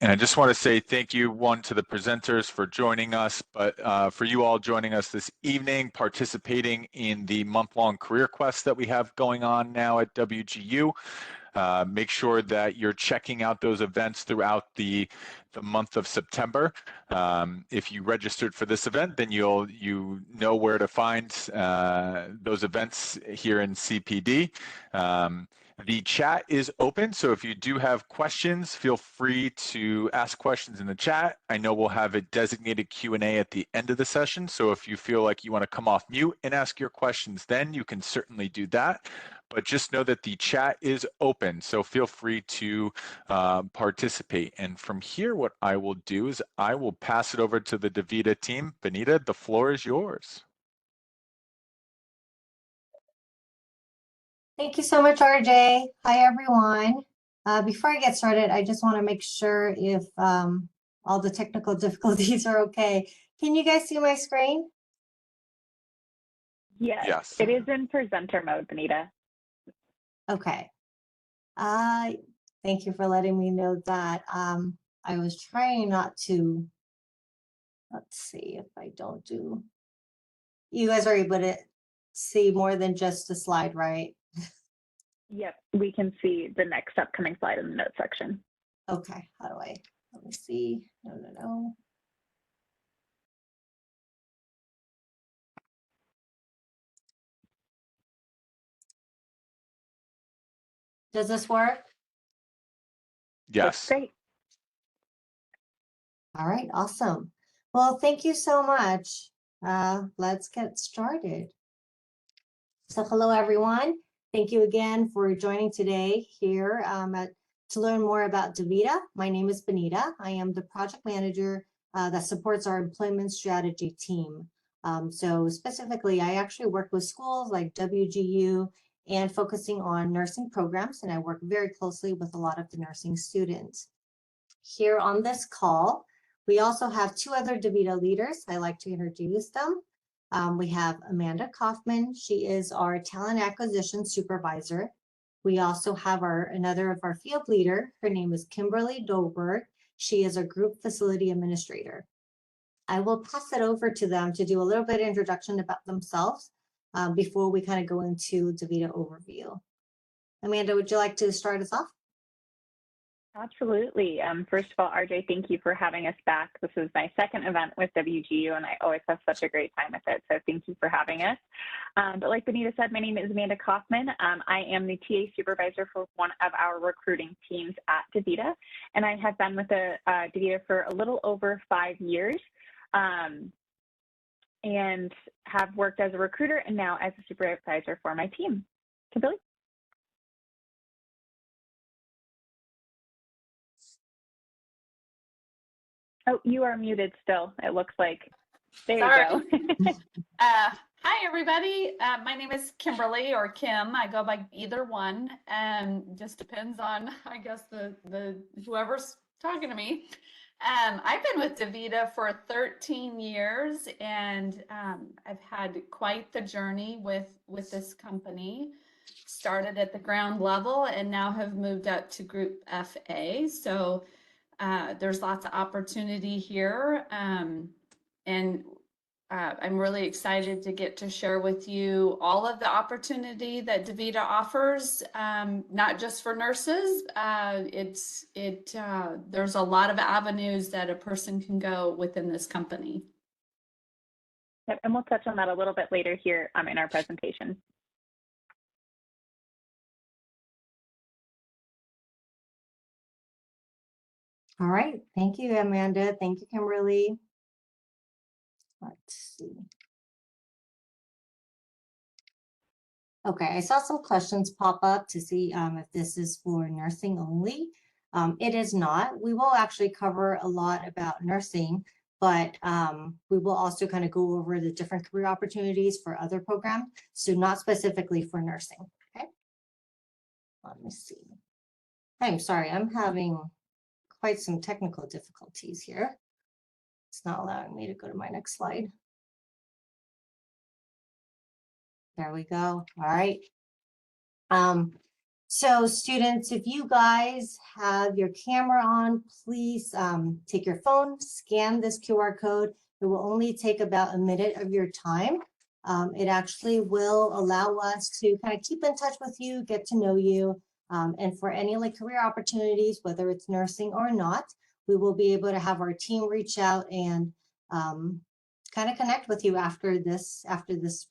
And I just want to say thank you, one, to the presenters for joining us, but for you all joining us this evening, participating in the month-long career quest that we have going on now at WGU. Make sure that you're checking out those events throughout the month of September. If you registered for this event, then you know where to find those events here in CPD. The chat is open, so if you do have questions, feel free to ask questions in the chat. I know we'll have a designated Q&A at the end of the session, so if you feel like you want to come off mute and ask your questions then, you can certainly do that. But just know that the chat is open, so feel free to participate. And from here, what I will do is I will pass it over to the DaVita team. Benita, the floor is yours. Thank you so much, RJ. Hi, everyone. Before I get started, I just want to make sure if all the technical difficulties are okay. Can you guys see my screen? Yes. It is in presenter mode, Benita. Okay. Thank you for letting me know that. I was trying not to, let's see if I don't do, you guys are able to see more than just a slide, right? Yep, we can see the next upcoming slide in the notes section. Okay, how do I, let me see, no. Does this work? Yes. That's great. All right, awesome. Well, thank you so much. Let's get started. So hello, everyone. Thank you again for joining today here to learn more about DaVita. My name is Benita. I am the project manager that supports our employment strategy team. So specifically, I actually work with schools like WGU and focusing on nursing programs, and I work very closely with a lot of the nursing students. Here on this call, we also have two other DaVita leaders. I like to introduce them. We have Amanda Kaufman. She is our talent acquisition supervisor. We also have another of our field leader. Her name is Kimberly Dolberg. She is a group facility administrator. I will pass it over to them to do a little bit of introduction about themselves before we kind of go into DaVita overview. Amanda, would you like to start us off? Absolutely. First of all, RJ, thank you for having us back. This is my second event with WGU, and I always have such a great time with it. So thank you for having us. But like Benita said, my name is Amanda Kaufman. I am the TA supervisor for one of our recruiting teams at DaVita, and I have been with DaVita for a little over 5 years, and have worked as a recruiter and now as a supervisor for my team. Kimberly? Oh, you are muted still, it looks like. There you go. Hi, everybody. My name is Kimberly, or Kim. I go by either one, and just depends on, I guess, the whoever's talking to me. I've been with DaVita for 13 years, and I've had quite the journey with this company. Started at the ground level and now have moved up to Group FA. So there's lots of opportunity here, and I'm really excited to get to share with you all of the opportunity that DaVita offers, not just for nurses. There's a lot of avenues that a person can go within this company. Yep, and we'll touch on that a little bit later here in our presentation. All right, thank you, Amanda. Thank you, Kimberly. Let's see. Okay, I saw some questions pop up to see if this is for nursing only. It is not. We will actually cover a lot about nursing, but we will also kind of go over the different career opportunities for other programs, so not specifically for nursing, okay? Let me see. I'm sorry, I'm having quite some technical difficulties here. It's not allowing me to go to my next slide. There we go. All right. So students, if you guys have your camera on, please take your phone, scan this QR code. It will only take about a minute of your time. It actually will allow us to kind of keep in touch with you, get to know you, and for any like career opportunities, whether it's nursing or not, we will be able to have our team reach out and kind of connect with you after this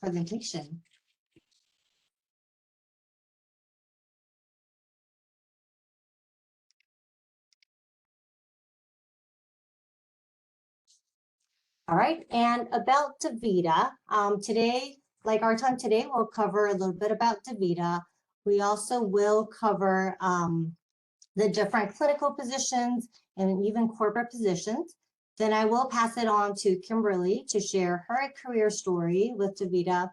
presentation. All right, and about DaVita, today, like our time today, we'll cover a little bit about DaVita. We also will cover the different clinical positions and even corporate positions. Then I will pass it on to Kimberly to share her career story with DaVita.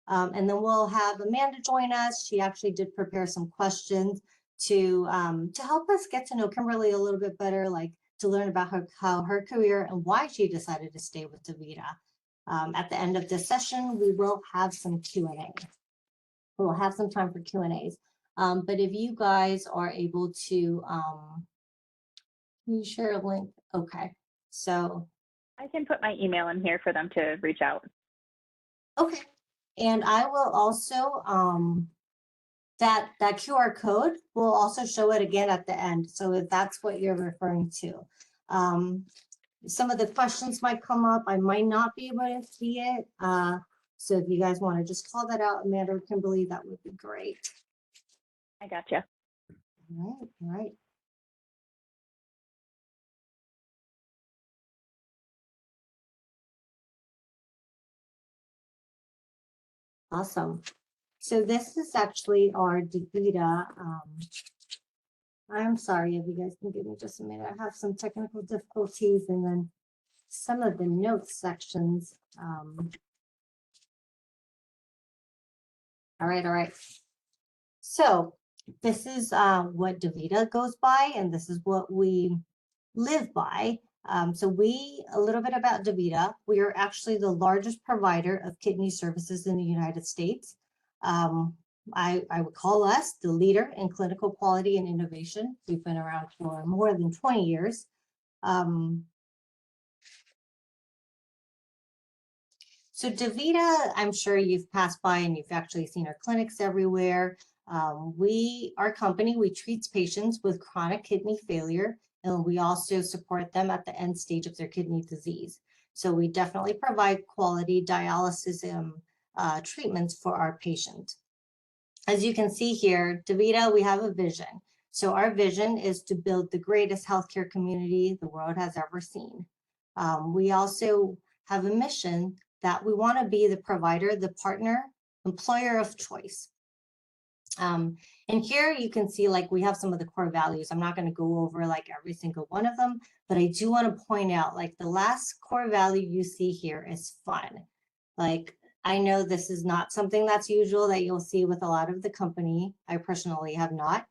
And then we'll have Amanda join us. She actually did prepare some questions to help us get to know Kimberly a little bit better, like to learn about how her career and why she decided to stay with DaVita. At the end of this session, we will have some Q&A. We'll have some time for Q&As. But if you guys are able to, can you share a link? Okay, so. I can put my email in here for them to reach out. Okay, and I will also, that QR code will also show it again at the end. So if that's what you're referring to. Some of the questions might come up. I might not be able to see it. So if you guys want to just call that out, Amanda or Kimberly, that would be great. I gotcha. All right. Awesome. So this is actually our DaVita. I'm sorry if you guys can give me just a minute. I have some technical difficulties and then some of the notes sections. All right. So this is what DaVita goes by, and this is what we live by. So a little bit about DaVita. We are actually the largest provider of kidney services in the United States. I would call us the leader in clinical quality and innovation. We've been around for more than 20 years. So DaVita, I'm sure you've passed by and you've actually seen our clinics everywhere. Our company, we treat patients with chronic kidney failure, and we also support them at the end stage of their kidney disease. So we definitely provide quality dialysis treatments for our patients. As you can see here, DaVita, we have a vision. So our vision is to build the greatest healthcare community the world has ever seen. We also have a mission that we want to be the provider, the partner, employer of choice. And here you can see like we have some of the core values. I'm not going to go over like every single one of them, but I do want to point out like the last core value you see here is fun. Like I know this is not something that's usual that you'll see with a lot of the company. I personally have not.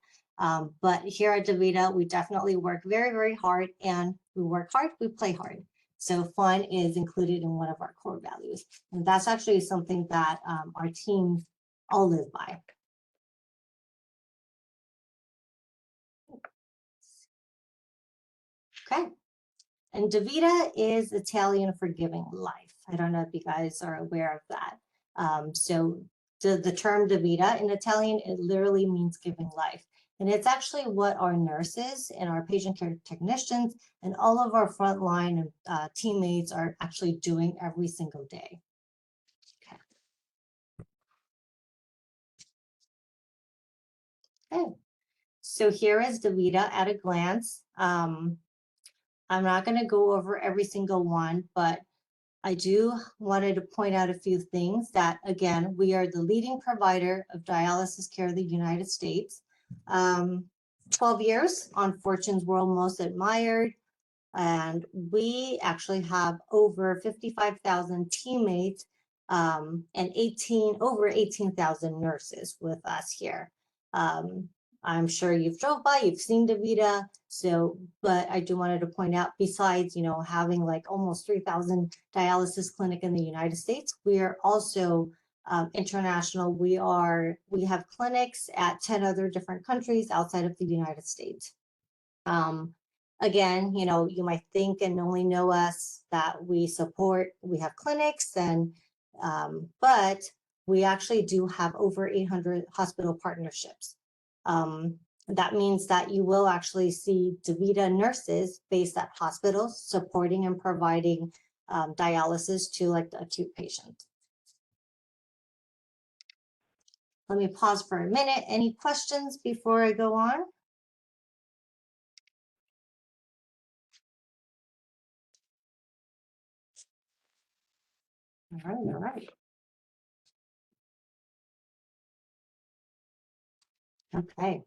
But here at DaVita, we definitely work very, very hard, and we work hard, we play hard. So fun is included in one of our core values. And that's actually something that our teams all live by. Okay. And DaVita is Italian for giving life. I don't know if you guys are aware of that. So the term DaVita in Italian, it literally means giving life. And it's actually what our nurses and our patient care technicians and all of our frontline teammates are actually doing every single day. Okay. So here is DaVita at a glance. I'm not going to go over every single one, but I do wanted to point out a few things that, again, we are the leading provider of dialysis care in the United States. 12 years on Fortune's World Most Admired, and we actually have over 55,000 teammates and over 18,000 nurses with us here. I'm sure you've drove by, you've seen DaVita. So, but I do wanted to point out, besides, having like almost 3,000 dialysis clinic in the United States, we are also international. We have clinics at 10 other different countries outside of the United States. Again, you might think and only know us that we have clinics, but we actually do have over 800 hospital partnerships. That means that you will actually see DaVita nurses based at hospitals supporting and providing dialysis to like the acute patient. Let me pause for a minute. Any questions before I go on? All right. Okay.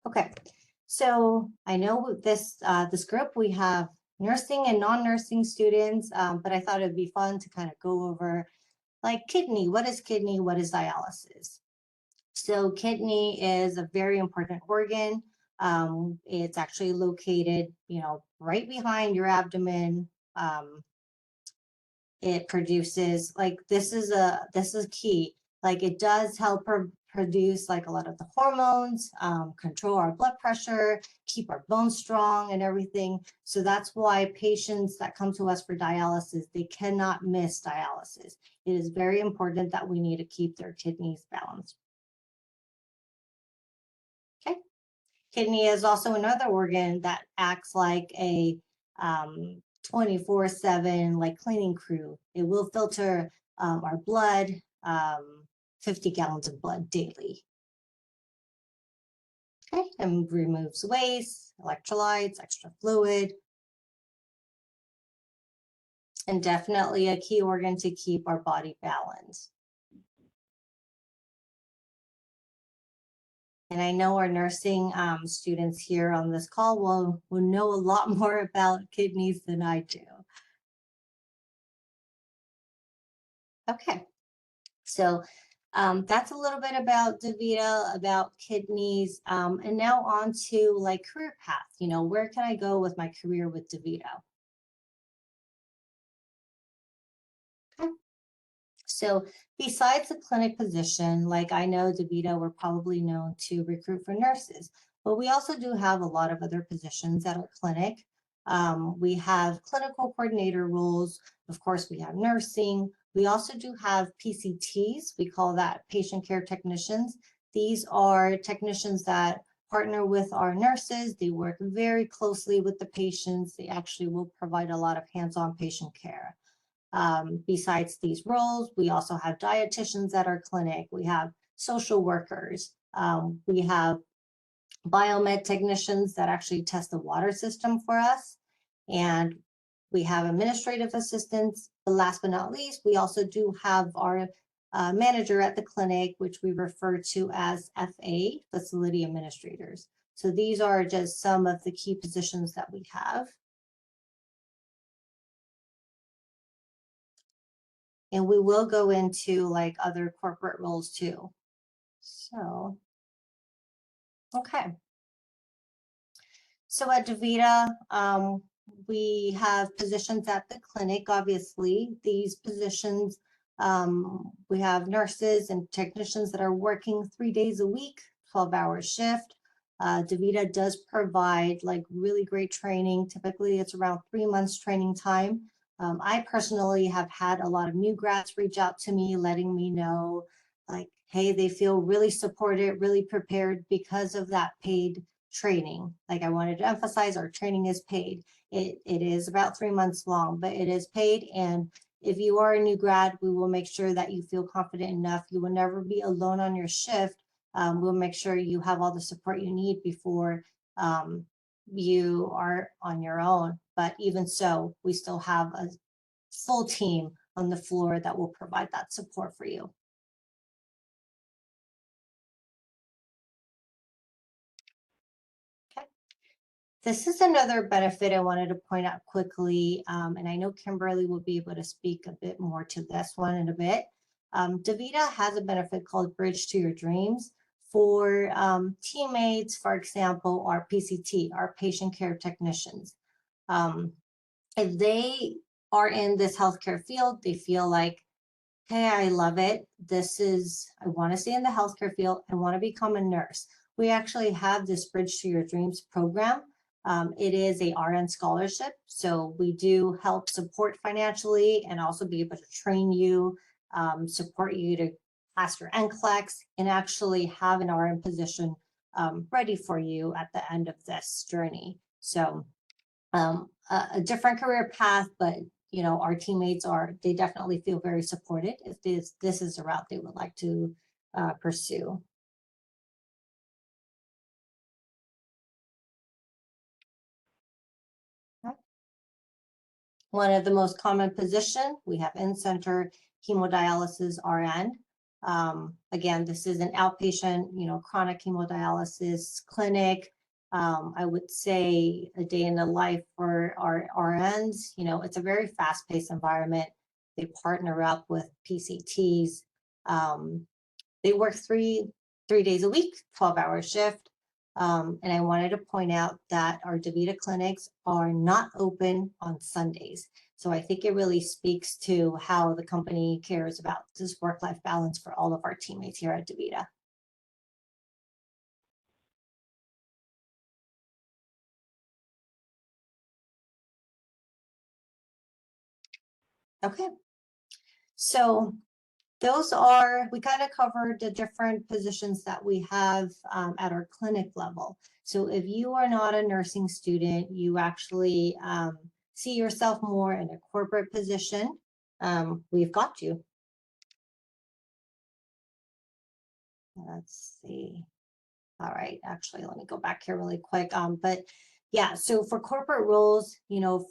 Okay. So I know this group, we have nursing and non-nursing students, but I thought it'd be fun to kind of go over like kidney. What is kidney? What is dialysis? So kidney is a very important organ. It's actually located, right behind your abdomen. It produces this is key. Like it does help produce like a lot of the hormones, control our blood pressure, keep our bones strong and everything. So that's why patients that come to us for dialysis, they cannot miss dialysis. It is very important that we need to keep their kidneys balanced. Okay. Kidney is also another organ that acts like a 24/7 like cleaning crew. It will filter our blood, 50 gallons of blood daily. Okay, and removes waste, electrolytes, extra fluid, and definitely a key organ to keep our body balanced. And I know our nursing students here on this call will know a lot more about kidneys than I do. Okay, so that's a little bit about DaVita, about kidneys, and now on to like career path. Where can I go with my career with DaVita? Okay. So besides the clinic position, like I know DaVita, we're probably known to recruit for nurses, but we also do have a lot of other positions at our clinic. We have clinical coordinator roles. Of course, we have nursing. We also do have PCTs. We call that patient care technicians. These are technicians that partner with our nurses. They work very closely with the patients. They actually will provide a lot of hands-on patient care. Besides these roles, we also have dietitians at our clinic. We have social workers. We have biomed technicians that actually test the water system for us. And we have administrative assistants. But last but not least, we also do have our manager at the clinic, which we refer to as FA, facility administrators. So these are just some of the key positions that we have. And we will go into like other corporate roles too. So, okay. So at DaVita, we have positions at the clinic, obviously. These positions, we have nurses and technicians that are working 3 days a week, 12-hour shift. DaVita does provide like really great training. Typically, it's around 3 months training time. I personally have had a lot of new grads reach out to me, letting me know like, hey, they feel really supported, really prepared because of that paid training. Like I wanted to emphasize, our training is paid. It is about 3 months long, but it is paid. And if you are a new grad, we will make sure that you feel confident enough. You will never be alone on your shift. We'll make sure you have all the support you need before you are on your own. But even so, we still have a full team on the floor that will provide that support for you. Okay. This is another benefit I wanted to point out quickly, and I know Kimberly will be able to speak a bit more to this one in a bit. DaVita has a benefit called Bridge to Your Dreams. For teammates, for example, our PCT, our patient care technicians. If they are in this healthcare field, they feel like, hey, I love it. I want to stay in the healthcare field. I want to become a nurse. We actually have this Bridge to Your Dreams program. It is a RN scholarship. So we do help support financially and also be able to train you, support you to pass your NCLEX, and actually have an RN position ready for you at the end of this journey. So a different career path, but our teammates they definitely feel very supported if this is a route they would like to pursue. Okay. One of the most common position, we have in-center hemodialysis RN. Again, this is an outpatient, chronic hemodialysis clinic. I would say a day in the life for our RNs, it's a very fast-paced environment. They partner up with PCTs. They work three days a week, 12-hour shift. And I wanted to point out that our DaVita clinics are not open on Sundays. So I think it really speaks to how the company cares about this work-life balance for all of our teammates here at DaVita. Okay, so we kind of covered the different positions that we have at our clinic level. So if you are not a nursing student, you actually see yourself more in a corporate position, we've got you. Let's see. All right, actually, let me go back here really quick. But yeah, so for corporate roles,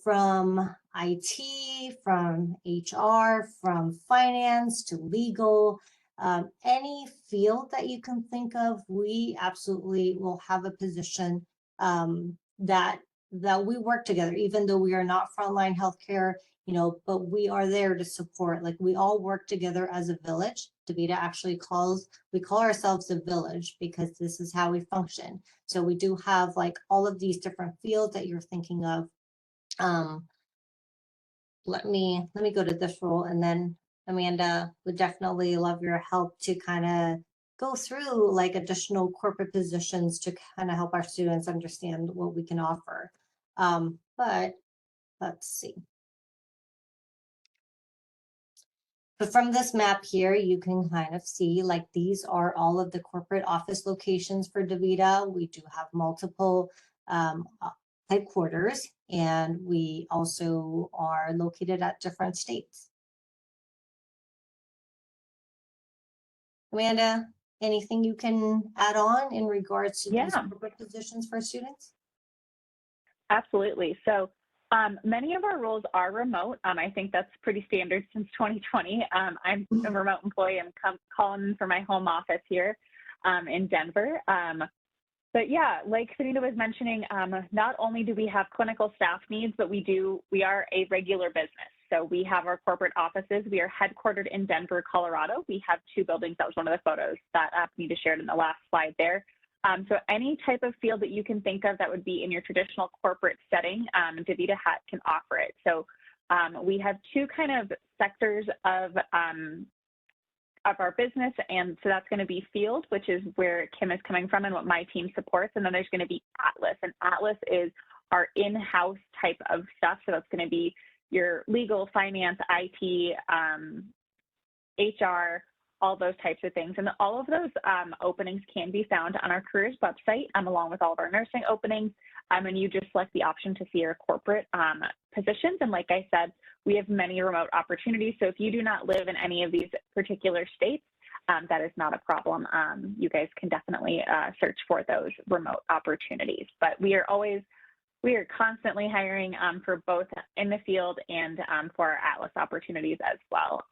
from IT, from HR, from finance to legal, any field that you can think of, we absolutely will have a position that we work together, even though we are not frontline healthcare, but we are there to support. Like, we all work together as a village. DaVita actually we call ourselves a village because this is how we function. So we do have like all of these different fields that you're thinking of. Let me go to this role, and then Amanda would definitely love your help to kind of go through like additional corporate positions to kind of help our students understand what we can offer. But let's see. But from this map here, you can kind of see like these are all of the corporate office locations for DaVita. We do have multiple headquarters, and we also are located at different states. Amanda, anything you can add on in regards to these corporate positions for students? Absolutely. So many of our roles are remote. I think that's pretty standard since 2020. I'm a remote employee. I'm calling in for my home office here in Denver. But yeah, like Sunita was mentioning, not only do we have clinical staff needs, but we are a regular business. So we have our corporate offices. We are headquartered in Denver, Colorado. We have 2 buildings. That was one of the photos that Anita shared in the last slide there. So any type of field that you can think of that would be in your traditional corporate setting, DaVita can offer it. So we have 2 kind of sectors of our business, and so that's going to be field, which is where Kim is coming from and what my team supports, and then there's going to be Atlas, and Atlas is our in-house type of stuff. So that's going to be your legal, finance, IT, HR, all those types of things. And all of those openings can be found on our careers website, along with all of our nursing openings. And you just select the option to see our corporate positions. And like I said, we have many remote opportunities. So if you do not live in any of these particular states, that is not a problem. You guys can definitely search for those remote opportunities. But we are constantly hiring for both in the field and for our Atlas opportunities as well.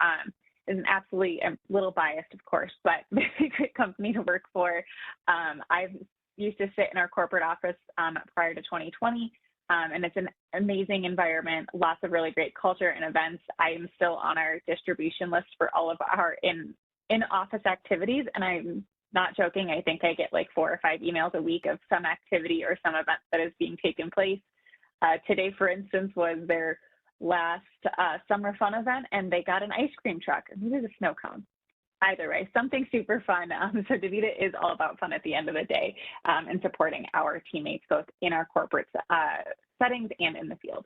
Is absolutely a little biased, of course, but very great company to work for. I've used to sit in our corporate office prior to 2020, and it's an amazing environment, lots of really great culture and events. I am still on our distribution list for all of our in-office activities, and I'm not joking. I think I get like 4 or 5 emails a week of some activity or some event that is being taken place. Today, for instance, was their last summer fun event, and they got an ice cream truck. Maybe a snow cone. Either way, something super fun. So DaVita is all about fun at the end of the day, and supporting our teammates both in our corporate settings and in the field.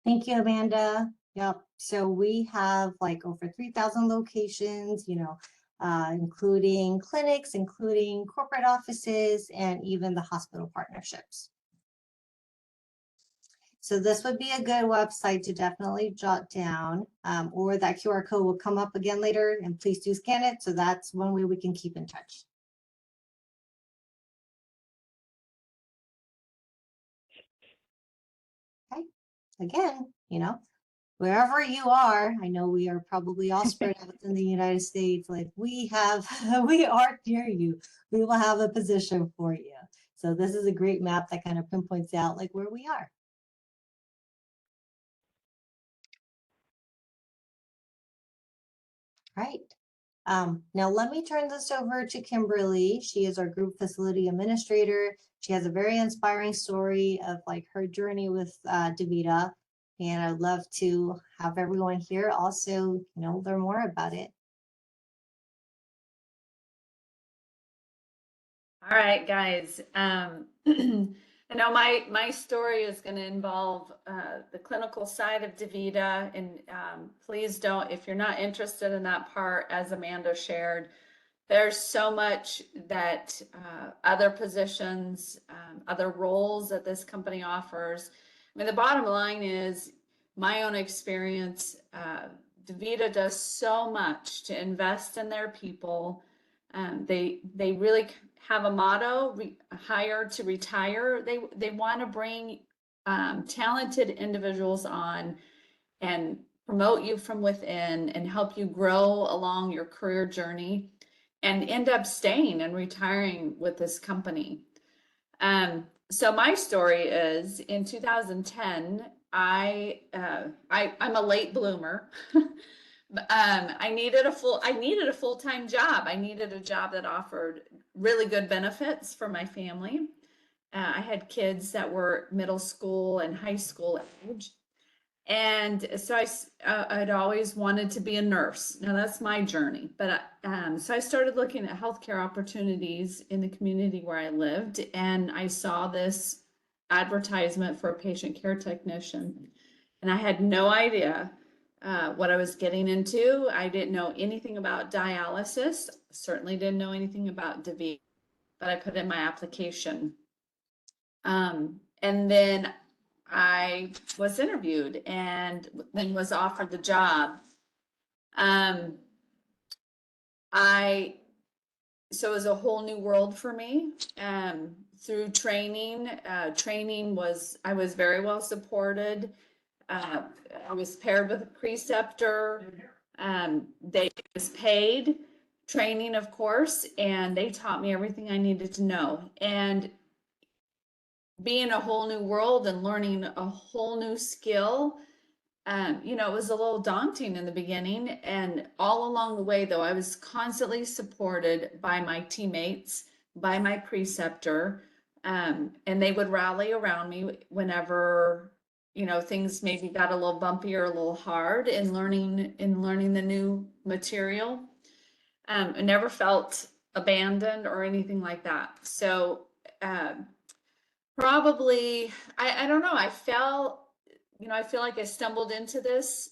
Thank you, Amanda. Yep. So we have like over 3,000 locations, including clinics, including corporate offices, and even the hospital partnerships. So this would be a good website to definitely jot down, or that QR code will come up again later, and please do scan it. So that's one way we can keep in touch. Okay. Again, wherever you are, I know we are probably all spread out in the United States. Like we are near you. We will have a position for you. So this is a great map that kind of pinpoints out like where we are. Right. Now let me turn this over to Kimberly. She is our group facility administrator. She has a very inspiring story of like her journey with DaVita. And I'd love to have everyone here also, learn more about it. All right, guys. I know my story is going to involve the clinical side of DaVita, and please don't, if you're not interested in that part, as Amanda shared, there's so much that other positions, other roles that this company offers. I mean, the bottom line is my own experience. DaVita does so much to invest in their people. They really have a motto: hire to retire. They want to bring talented individuals on and promote you from within and help you grow along your career journey and end up staying and retiring with this company. So my story is in 2010, I'm a late bloomer. I needed a full-time job. I needed a job that offered really good benefits for my family. I had kids that were middle school and high school age. And so I'd always wanted to be a nurse. Now that's my journey. But so I started looking at healthcare opportunities in the community where I lived, and I saw this advertisement for a patient care technician, and I had no idea what I was getting into. I didn't know anything about dialysis. Certainly didn't know anything about DaVita, but I put in my application. And then I was interviewed and then was offered the job. So it was a whole new world for me. Through training, I was very well supported. I was paired with a preceptor. They was paid training, of course, and they taught me everything I needed to know. And being a whole new world and learning a whole new skill, it was a little daunting in the beginning. And all along the way, though, I was constantly supported by my teammates, by my preceptor, and they would rally around me whenever, things maybe got a little bumpy or a little hard in learning the new material. I never felt abandoned or anything like that. So probably, I don't know, I feel like I stumbled into this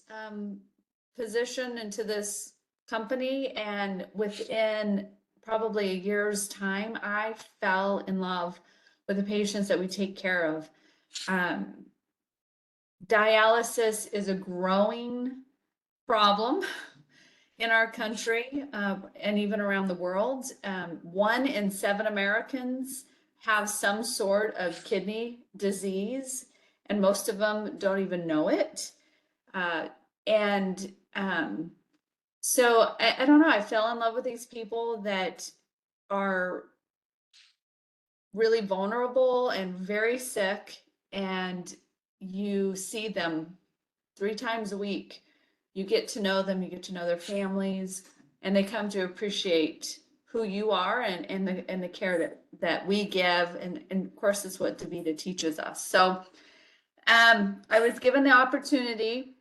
position, into this company, and within probably a year's time, I fell in love with the patients that we take care of. Dialysis is a growing problem in our country and even around the world. 1 in 7 Americans have some sort of kidney disease, and most of them don't even know it. So I don't know, I fell in love with these people that are really vulnerable and very sick, and you see them 3 times a week. You get to know them, you get to know their families, and they come to appreciate who you are and the care that we give. And of course, it's what DaVita teaches us. So I was given the opportunity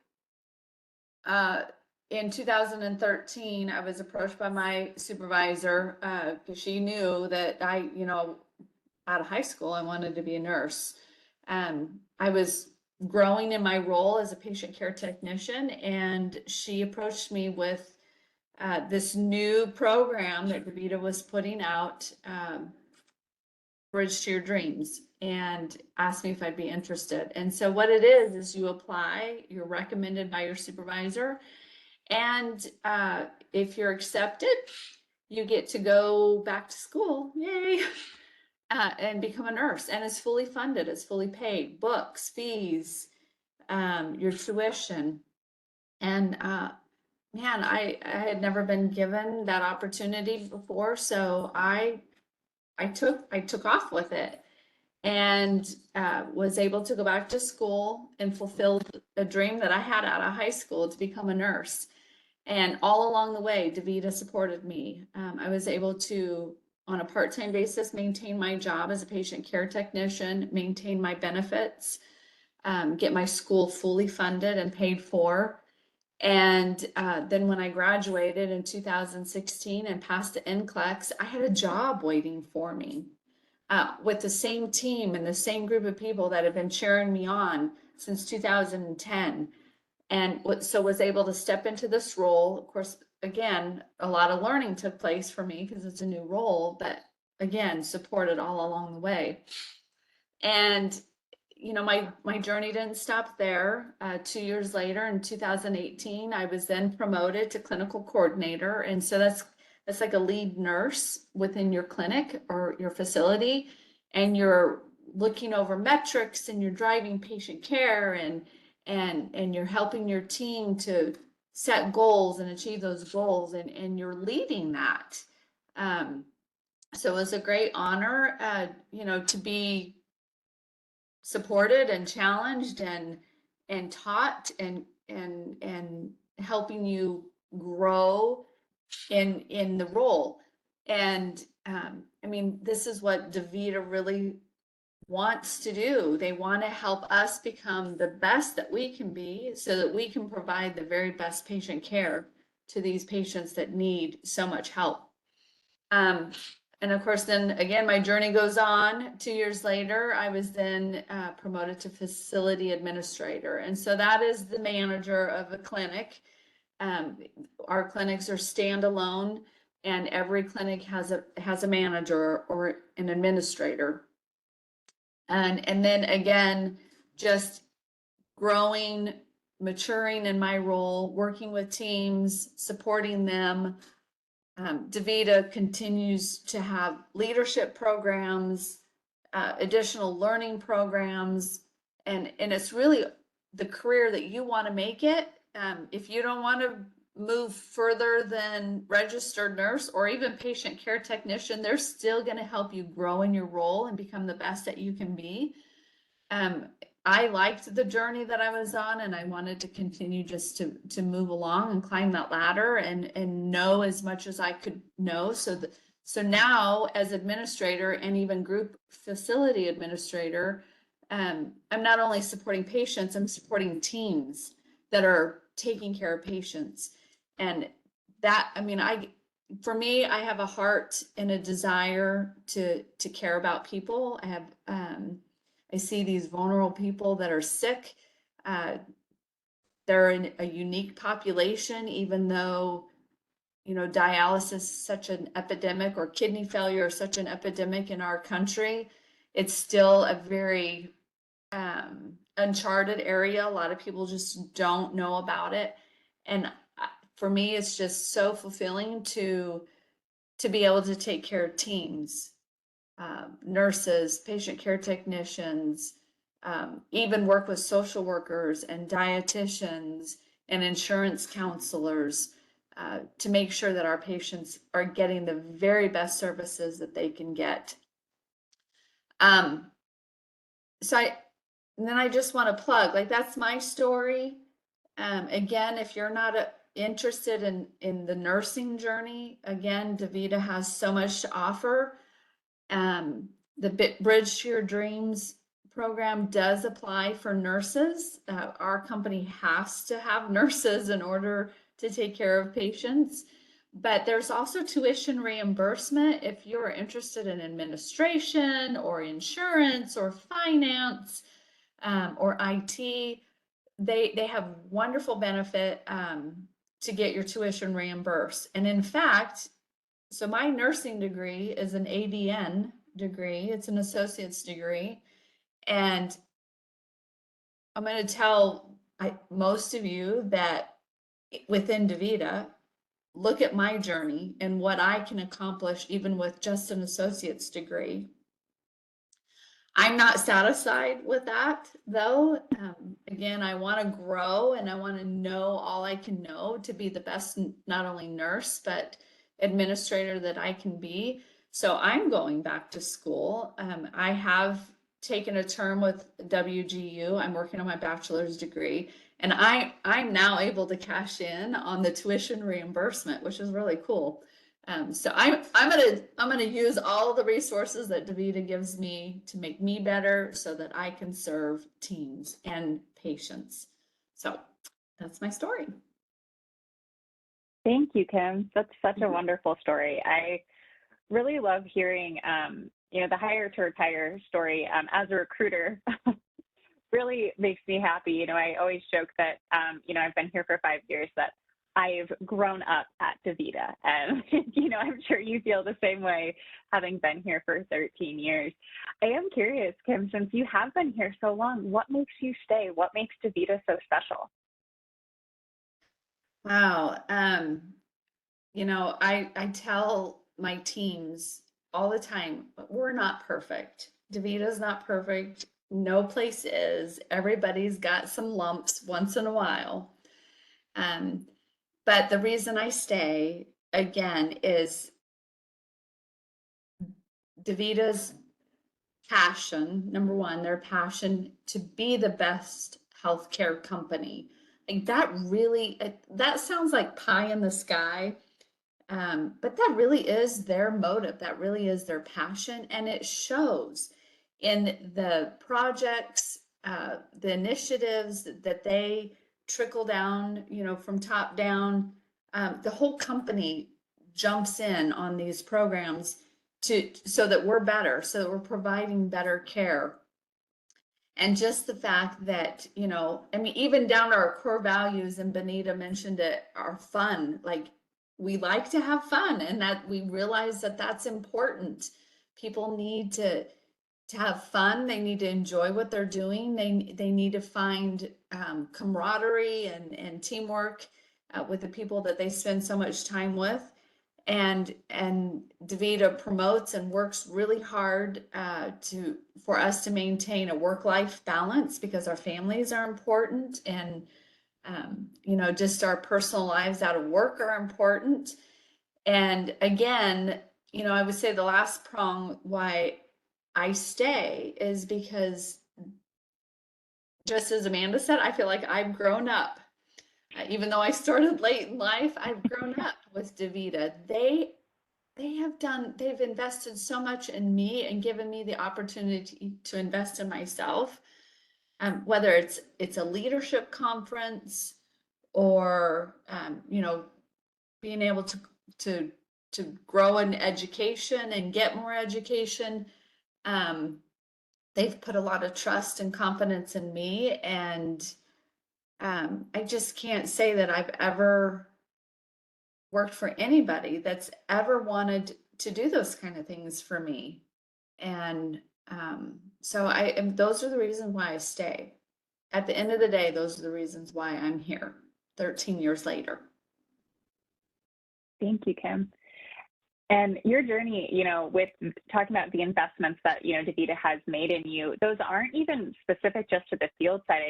in 2013. I was approached by my supervisor because she knew that out of high school, I wanted to be a nurse. I was growing in my role as a patient care technician, and she approached me with this new program that DaVita was putting out, Bridge to Your Dreams, and asked me if I'd be interested. And so what it is you apply, you're recommended by your supervisor, and if you're accepted, you get to go back to school, yay, and become a nurse. And it's fully funded, it's fully paid, books, fees, your tuition. And man, I had never been given that opportunity before, so I took off with it, and was able to go back to school and fulfill a dream that I had out of high school to become a nurse. And all along the way, DaVita supported me. I was able to, on a part-time basis, maintain my job as a patient care technician, maintain my benefits, get my school fully funded and paid for. And then when I graduated in 2016 and passed the NCLEX, I had a job waiting for me with the same team and the same group of people that have been cheering me on since 2010. And so was able to step into this role. Of course, again, a lot of learning took place for me because it's a new role, but again, supported all along the way. And my journey didn't stop there. 2 years later, in 2018, I was then promoted to clinical coordinator. And so that's like a lead nurse within your clinic or your facility. And you're looking over metrics, and you're driving patient care, and you're helping your team to set goals and achieve those goals, and you're leading that. So it was a great honor, to be supported and challenged and taught and helping you grow in the role. And this is what DaVita really wants to do. They want to help us become the best that we can be, so that we can provide the very best patient care to these patients that need so much help. And of course, then again, my journey goes on. 2 years later, I was then promoted to facility administrator. And so that is the manager of a clinic. Our clinics are standalone, and every clinic has a manager or an administrator. And then again, just growing, maturing in my role, working with teams, supporting them. DaVita continues to have leadership programs, additional learning programs, and it's really the career that you want to make it. If you don't want to move further than registered nurse or even patient care technician, they're still going to help you grow in your role and become the best that you can be. I liked the journey that I was on, and I wanted to continue just to move along and climb that ladder and know as much as I could know. So now, as administrator and even group facility administrator, I'm not only supporting patients, I'm supporting teams that are taking care of patients. And that, for me, I have a heart and a desire to care about people. I see these vulnerable people that are sick. They're in a unique population, even though, dialysis is such an epidemic, or kidney failure is such an epidemic in our country. It's still a very uncharted area. A lot of people just don't know about it. And for me, it's just so fulfilling to be able to take care of teams, nurses, patient care technicians, even work with social workers and dietitians and insurance counselors to make sure that our patients are getting the very best services that they can get. And then I just want to plug, that's my story. Again, if you're not interested in the nursing journey, again, DaVita has so much to offer. The Bridge to Your Dreams program does apply for nurses. Our company has to have nurses in order to take care of patients. But there's also tuition reimbursement if you're interested in administration or insurance or finance or IT. They have wonderful benefit to get your tuition reimbursed. And in fact, so my nursing degree is an ADN degree. It's an associate's degree. And I'm going to tell most of you that within DaVita, look at my journey and what I can accomplish even with just an associate's degree. I'm not satisfied with that though. Again, I want to grow and I want to know all I can know to be the best, not only nurse, but administrator that I can be. So I'm going back to school. I have taken a term with WGU. I'm working on my bachelor's degree, and I'm now able to cash in on the tuition reimbursement, which is really cool. So I'm gonna use all the resources that DaVita gives me to make me better so that I can serve teams and patients. So that's my story. Thank you, Kim. That's such a wonderful story. I really love hearing, the hire to retire story. As a recruiter, really makes me happy. I always joke that, I've been here for 5 years, that I've grown up at DaVita, and I'm sure you feel the same way, having been here for 13 years. I am curious, Kim, since you have been here so long, what makes you stay? What makes DaVita so special? Wow. I tell my teams all the time, we're not perfect. DaVita's not perfect. No place is. Everybody's got some lumps once in a while. But the reason I stay, again, is DaVita's passion, number one, their passion to be the best healthcare company. Like that sounds like pie in the sky, but that really is their motive. That really is their passion. And it shows in the projects, the initiatives that they trickle down, from top down. The whole company jumps in on these programs so that we're better, so that we're providing better care. And just the fact that, even down to our core values, and Benita mentioned it, are fun. Like, we like to have fun, and that we realize that that's important. People need to have fun. They need to enjoy what they're doing. They need to find camaraderie and teamwork with the people that they spend so much time with. And DaVita promotes and works really hard for us to maintain a work-life balance, because our families are important, and just our personal lives out of work are important. And again, I would say the last prong why I stay is because, just as Amanda said, I feel like I've grown up. Even though I started late in life, I've grown up with DaVita. They've invested so much in me and given me the opportunity to invest in myself. Whether it's a leadership conference or being able to grow in education and get more education. They've put a lot of trust and confidence in me, and I just can't say that I've ever worked for anybody that's ever wanted to do those kind of things for me. And so those are the reasons why I stay. At the end of the day, those are the reasons why I'm here 13 years later. Thank you, Kim. And your journey, with talking about the investments that, DaVita has made in you, those aren't even specific just to the field side.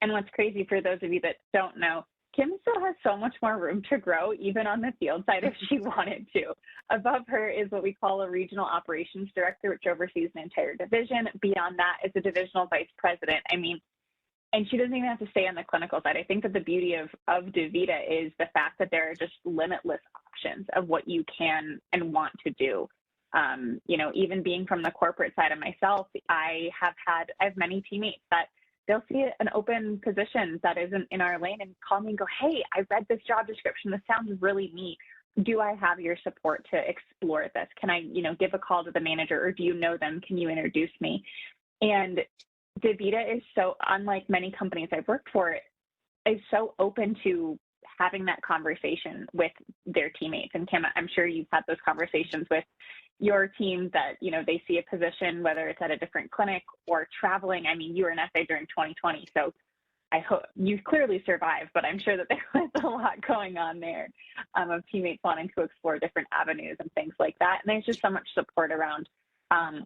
And what's crazy, for those of you that don't know, Kim still has so much more room to grow, even on the field side, if she wanted to. Above her is what we call a regional operations director, which oversees an entire division. Beyond that is a divisional vice president. and she doesn't even have to stay on the clinical side. I think that the beauty of DaVita is the fact that there are just limitless options of what you can and want to do. You know, even being from the corporate side of myself, I have many teammates that they'll see an open position that isn't in our lane and call me and go, hey, I read this job description. This sounds really neat. Do I have your support to explore this? Can I, you know, give a call to the manager, or do you know them? Can you introduce me? And DaVita is so, unlike many companies I've worked for, is so open to having that conversation with their teammates. And Kim, I'm sure you've had those conversations with your team that, you know, they see a position, whether it's at a different clinic or traveling. I mean, you were an SA during 2020, so I hope you clearly survived, but I'm sure that there was a lot going on there of teammates wanting to explore different avenues and things like that. And there's just so much support around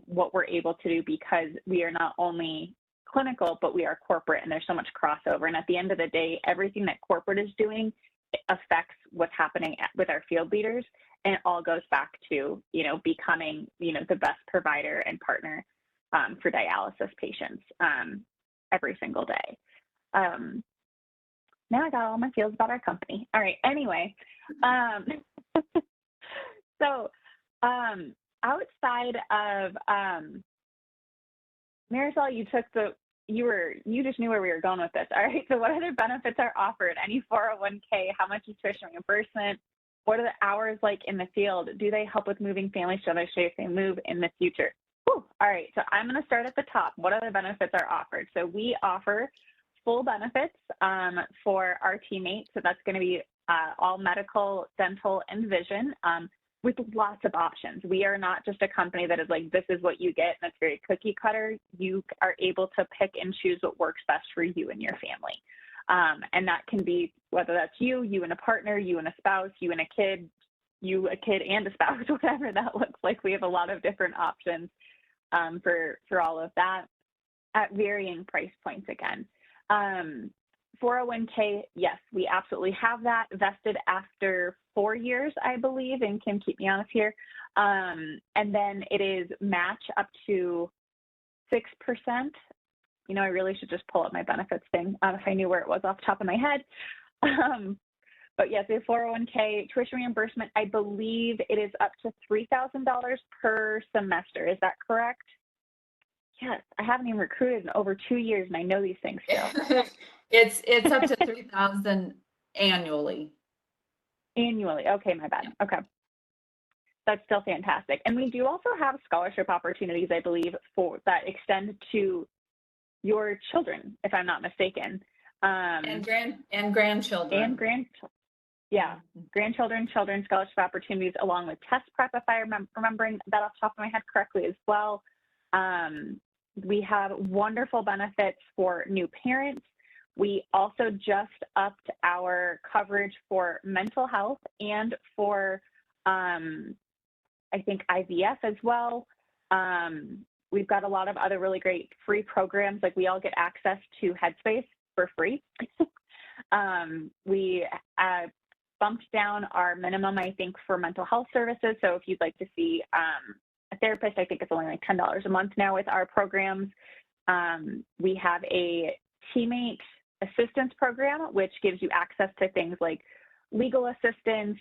what we're able to do, because we are not only clinical, but we are corporate, and there's so much crossover. And at the end of the day, everything that corporate is doing affects what's happening with our field leaders. And it all goes back to, you know, becoming, you know, the best provider and partner for dialysis patients every single day. Now I got all my feels about our company. All right. Anyway, so outside of Marisol, you just knew where we were going with this. All right. So what other benefits are offered? Any 401k? How much is tuition reimbursement? What are the hours like in the field? Do they help with moving families to other states if they move in the future? Whew. All right. So I'm going to start at the top. What other benefits are offered? So we offer full benefits for our teammates. So that's going to be all medical, dental, and vision, with lots of options. We are not just a company that is like, this is what you get, and it's very cookie cutter. You are able to pick and choose what works best for you and your family. And that can be whether that's you and a partner, you and a spouse, you and a kid and a spouse, whatever that looks like. We have a lot of different options for all of that at varying price points again. 401k, yes, we absolutely have that vested after 4 years, I believe, and Kim, keep me honest here. And then it is match up to 6%. You know, I really should just pull up my benefits thing if I knew where it was off the top of my head. But yes, the 401k tuition reimbursement, I believe it is up to $3,000 per semester. Is that correct? Yes, I haven't even recruited in over 2 years, and I know these things still. It's up to 3,000 annually. Annually, okay, my bad. Okay, that's still fantastic. And we do also have scholarship opportunities, I believe, for that extend to your children, if I'm not mistaken. And grandchildren. Yeah, grandchildren, children scholarship opportunities, along with test prep, if I'm remembering that off the top of my head correctly as well. We have wonderful benefits for new parents. We also just upped our coverage for mental health and for, I think, IVF as well. We've got a lot of other really great free programs, like we all get access to Headspace for free. We bumped down our minimum, I think, for mental health services. So if you'd like to see a therapist, I think it's only like $10 a month now with our programs. We have a teammate assistance program, which gives you access to things like legal assistance,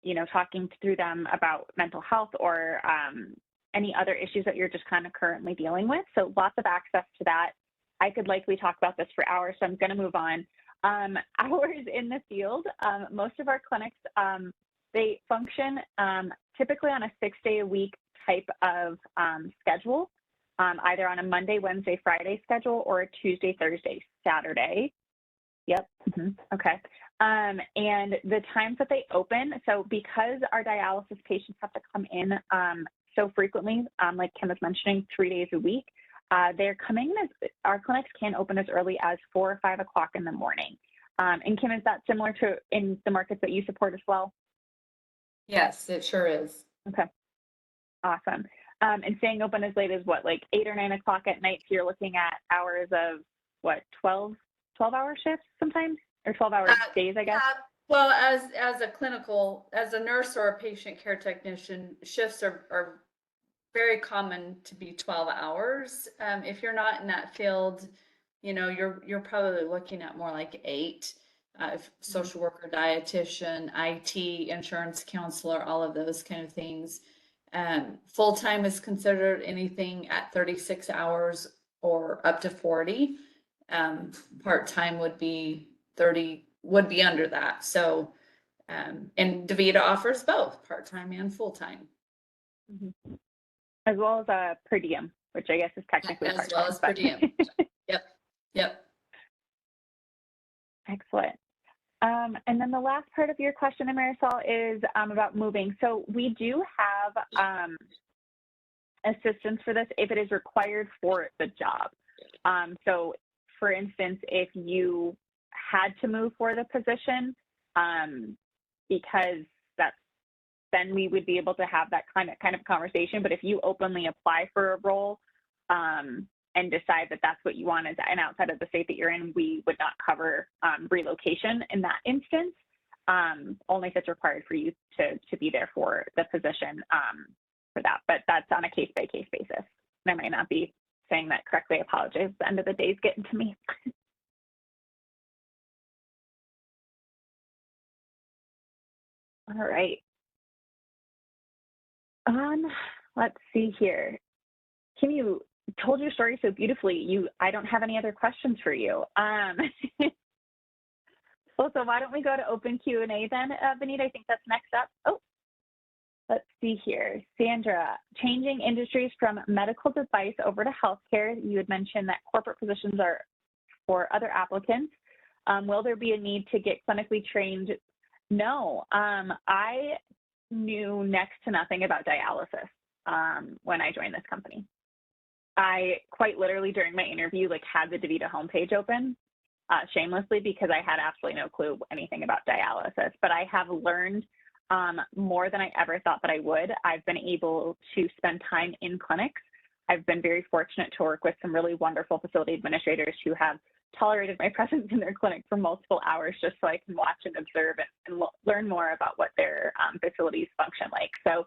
you know, talking through them about mental health or any other issues that you're just kind of currently dealing with. So lots of access to that. I could likely talk about this for hours, so I'm going to move on. Hours in the field, most of our clinics, they function typically on a 6-day-a-week type of schedule, either on a Monday, Wednesday, Friday schedule or a Tuesday, Thursday, Saturday. Yep. Okay. And the times that they open, so because our dialysis patients have to come in so frequently, like Kim was mentioning, 3 days a week, they're coming as our clinics can open as early as 4 or 5 o'clock in the morning. And Kim, is that similar to in the markets that you support as well? Yes, it sure is. Okay. Awesome. And staying open as late as what, like 8 or 9 o'clock at night? So you're looking at hours of what, 12-hour shifts sometimes, or 12-hour days, I guess? Well, as a nurse or a patient care technician, shifts are very common to be 12 hours. If you're not in that field, you know, you're probably looking at more like 8. Social worker, dietitian, IT, insurance counselor, all of those kind of things. Full-time is considered anything at 36 hours or up to 40. Part-time would be 30, would be under that. So, and DaVita offers both part-time and full-time. Mm-hmm. As well as a per diem, which I guess is technically as part-time. well as per diem. Yep. Excellent. And then the last part of your question, Marisol, is about moving. So we do have assistance for this if it is required for the job. So for instance, if you had to move for the position, because then we would be able to have that kind of conversation. But if you openly apply for a role and decide that that's what you want and outside of the state that you're in, we would not cover relocation in that instance, only if it's required for you to be there for the position for that. But that's on a case-by-case basis. And I might not be saying that correctly. I apologize. The end of the day is getting to me. All right. Let's see here. Kim, you told your story so beautifully. I don't have any other questions for you. Well, so why don't we go to open Q&A then, Benita? I think that's next up. Oh, let's see here. Sandra, changing industries from medical device over to healthcare. You had mentioned that corporate positions are for other applicants. Will there be a need to get clinically trained? No. I knew next to nothing about dialysis when I joined this company. I quite literally during my interview had the DaVita homepage open shamelessly because I had absolutely no clue anything about dialysis, but I have learned more than I ever thought that I would. I've been able to spend time in clinics. I've been very fortunate to work with some really wonderful facility administrators who have tolerated my presence in their clinic for multiple hours just so I can watch and observe and learn more about what their facilities function like. So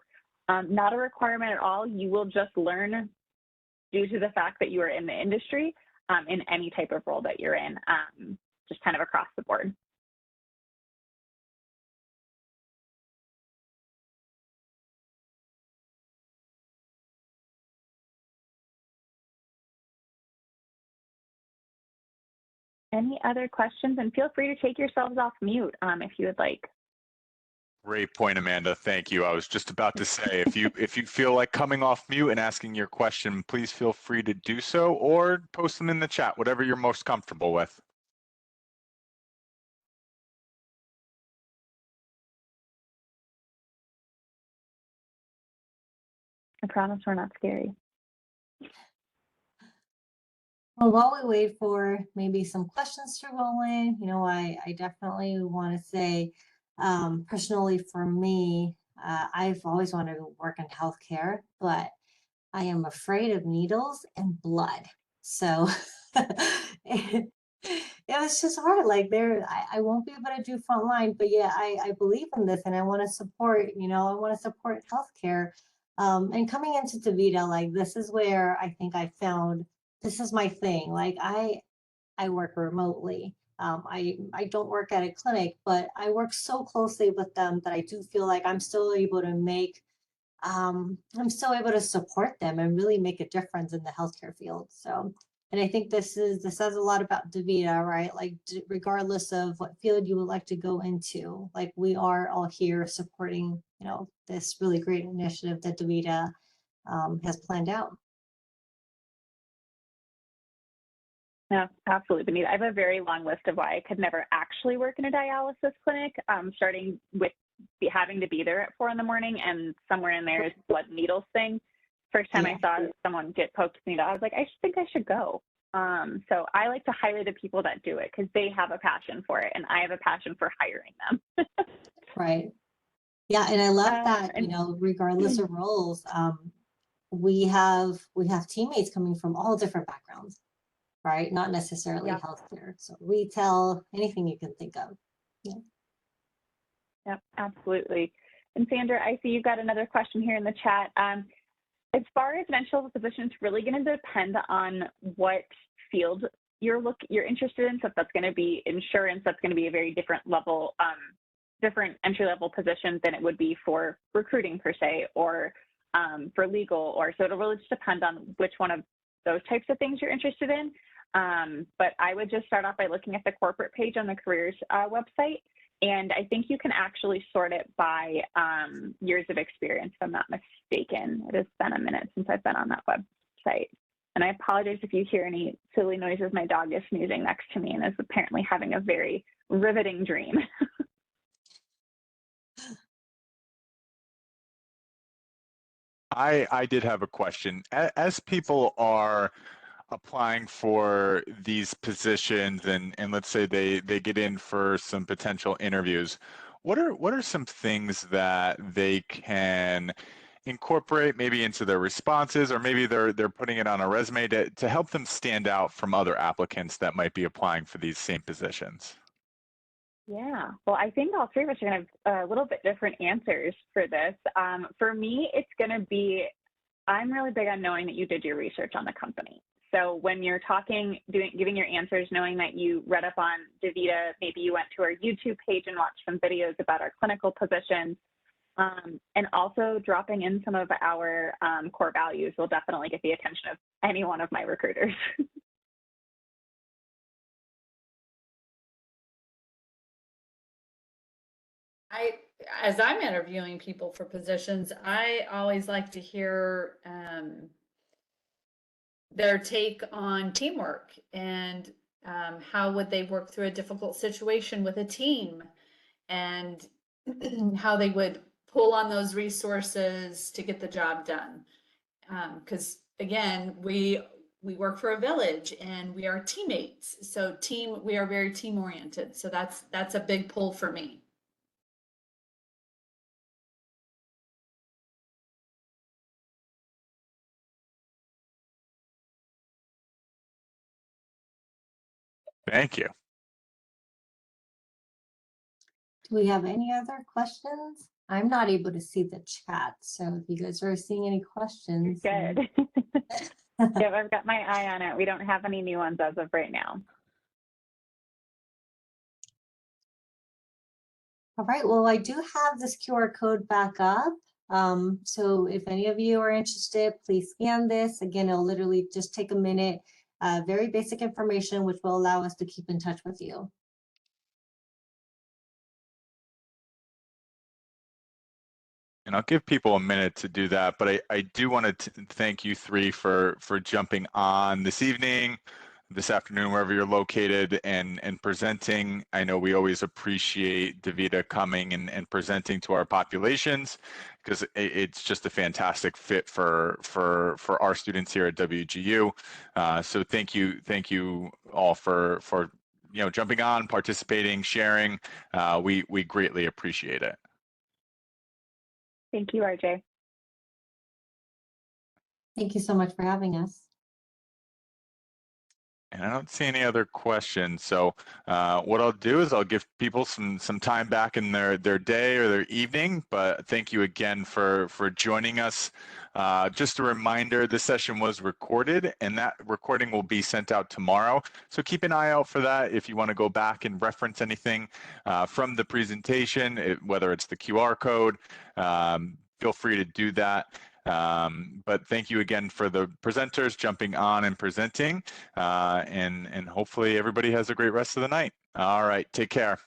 not a requirement at all. You will just learn due to the fact that you are in the industry in any type of role that you're in, just kind of across the board. Any other questions? And feel free to take yourselves off mute if you would like. Great point, Amanda. Thank you. I was just about to say, if you feel like coming off mute and asking your question, please feel free to do so or post them in the chat, whatever you're most comfortable with. I promise we're not scary. Well, while we wait for maybe some questions to roll in, I definitely want to say, personally for me, I've always wanted to work in healthcare, but I am afraid of needles and blood. So it was just hard. I won't be able to do frontline, but yeah, I believe in this and I want to support, I want to support healthcare. And coming into DaVita, this is where I think I found this is my thing. I work remotely. I don't work at a clinic, but I work so closely with them that I do feel like I'm still able to I'm still able to support them and really make a difference in the healthcare field. So, and I think this says a lot about DaVita, right? Regardless of what field you would like to go into, we are all here supporting, this really great initiative that DaVita has planned out. No, absolutely, Benita. I have a very long list of why I could never actually work in a dialysis clinic, starting with having to be there at 4 a.m. and somewhere in there is blood needles thing. First time I saw someone get poked with needle, I was like, I think I should go. So I like to hire the people that do it because they have a passion for it and I have a passion for hiring them. Right. Yeah, and I love that, regardless of roles, we have teammates coming from all different backgrounds. Right? Not necessarily healthcare. So retail, anything you can think of. Yeah. Yep, absolutely. And Sandra, I see you've got another question here in the chat. As far as eventual position, it's really going to depend on what field you're interested in stuff that's going to be insurance, that's going to be a very different level, different entry level position than it would be for recruiting per se, or for legal, or so it'll really just depend on which one of those types of things you're interested in. But I would just start off by looking at the corporate page on the careers website. And I think you can actually sort it by years of experience, if I'm not mistaken. It has been a minute since I've been on that website. And I apologize if you hear any silly noises. My dog is snoozing next to me and is apparently having a very riveting dream. I did have a question. As people are applying for these positions and let's say they get in for some potential interviews, what are some things that they can incorporate maybe into their responses, or maybe they're putting it on a resume to help them stand out from other applicants that might be applying for these same positions? Yeah, well, I think all three of us are going to have a little bit different answers for this. For me, it's going to be, I'm really big on knowing that you did your research on the company. So when you're talking, giving your answers, knowing that you read up on DaVita, maybe you went to our YouTube page and watched some videos about our clinical positions, and also dropping in some of our core values will definitely get the attention of any one of my recruiters. As I'm interviewing people for positions, I always like to hear their take on teamwork and how would they work through a difficult situation with a team, and how they would pull on those resources to get the job done. Because again, we work for a village and we are teammates. So we are very team oriented. So that's a big pull for me. Thank you. Do we have any other questions? I'm not able to see the chat, so if you guys are seeing any questions. Good. Yeah, I've got my eye on it. We don't have any new ones as of right now. All right, well, I do have this QR code back up. So if any of you are interested, please scan this. Again, it'll literally just take a minute. Very basic information, which will allow us to keep in touch with you. And I'll give people a minute to do that, but I do want to thank you three for jumping on this evening, this afternoon, wherever you're located, and presenting. I know we always appreciate DaVita coming and presenting to our populations, because it's just a fantastic fit for our students here at WGU. So thank you all for jumping on, participating, sharing. We greatly appreciate it. Thank you, RJ. Thank you so much for having us. And I don't see any other questions. So what I'll do is I'll give people some time back in their day or their evening. But thank you again for joining us. Just a reminder, this session was recorded, and that recording will be sent out tomorrow. So keep an eye out for that if you want to go back and reference anything from the presentation, whether it's the QR code. Feel free to do that. But thank you again for the presenters jumping on and presenting, and hopefully everybody has a great rest of the night. All right, take care.